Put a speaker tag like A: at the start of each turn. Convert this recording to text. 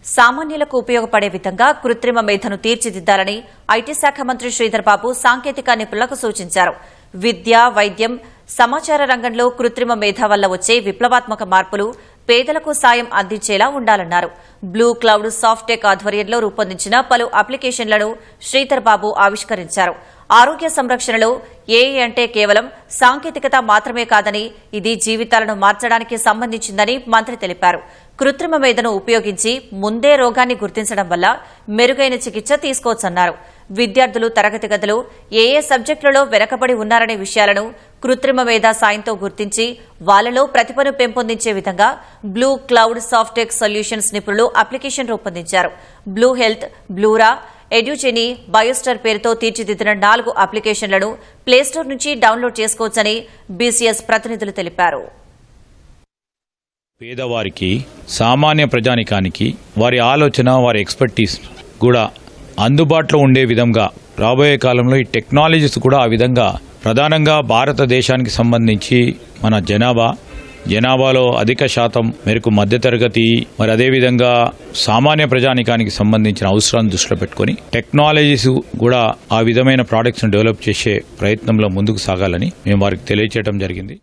A: సామాన్యులకు ఉపయోగపడే విధంగా కృత్రిమ మేధను తీర్చిదిద్దాలని ఐటీ శాఖ మంత్రి శ్రీధర్ బాబు సాంకేతిక నిపుణులకు సూచించారు. విద్య, వైద్యం, సమాచార రంగంలో కృత్రిమ మేధ వల్ల వచ్చే విప్లవాత్మక మార్పులు పేదలకు సాయం అందించేలా ఉండాలన్నారు. బ్లూ క్లౌడ్ సాఫ్ట్టెక్ ఆధ్వర్యంలో రూపొందించిన పలు అప్లికేషన్లను శ్రీధర్ బాబు ఆవిష్కరించారు. ఆరోగ్య సంరక్షణలో ఏఐ అంటే కేవలం సాంకేతికత మాత్రమే కాదని, ఇది జీవితాలను మార్చడానికి సంబంధించిందని మంత్రి తెలిపారు. కృత్రిమ మేధను ఉపయోగించి ముందే రోగాన్ని గుర్తించడం వల్ల మెరుగైన చికిత్స తీసుకోవచ్చన్నారు. విద్యార్థులు తరగతి గదిలో ఏ సబ్జెక్టులలో వెనకబడి ఉన్నారనే విషయాలను కృత్రిమ మేధ సాయంతో గుర్తించి వాళ్లలో ప్రతిభను పెంపొందించే విధంగా బ్లూ క్లౌడ్ సాఫ్ట్టెక్ సొల్యూషన్స్ నిపుణులు అప్లికేషన్ రూపొందించారు. బ్లూ హెల్త్, బ్లూరా, ఎడ్యుజెనీ, బయోస్టర్ పేరుతో తీర్చిదిద్దిన 4 అప్లికేషన్లను ప్లేస్టోర్ నుంచి డౌన్లోడ్ చేసుకోవచ్చని బీసీఎస్ ప్రతినిధులు తెలిపారు.
B: పేదవారికి, సామాన్య ప్రజానికానికి వారి ఆలోచన, వారి ఎక్స్పర్టీస్ కూడా అందుబాటులో ఉండే విధంగా రాబోయే కాలంలో ఈ టెక్నాలజీస్ కూడా ఆ విధంగా ప్రధానంగా భారతదేశానికి సంబంధించి మన జనాభాలో అధిక శాతం మేరకు మధ్యతరగతి, మరి అదేవిధంగా సామాన్య ప్రజానికానికి సంబంధించిన అవసరాలను దృష్టిలో పెట్టుకుని టెక్నాలజీస్ కూడా ఆ విధమైన ప్రోడక్ట్స్ను డెవలప్ చేసే ప్రయత్నంలో ముందుకు సాగాలని మేము వారికి తెలియజేయడం జరిగింది.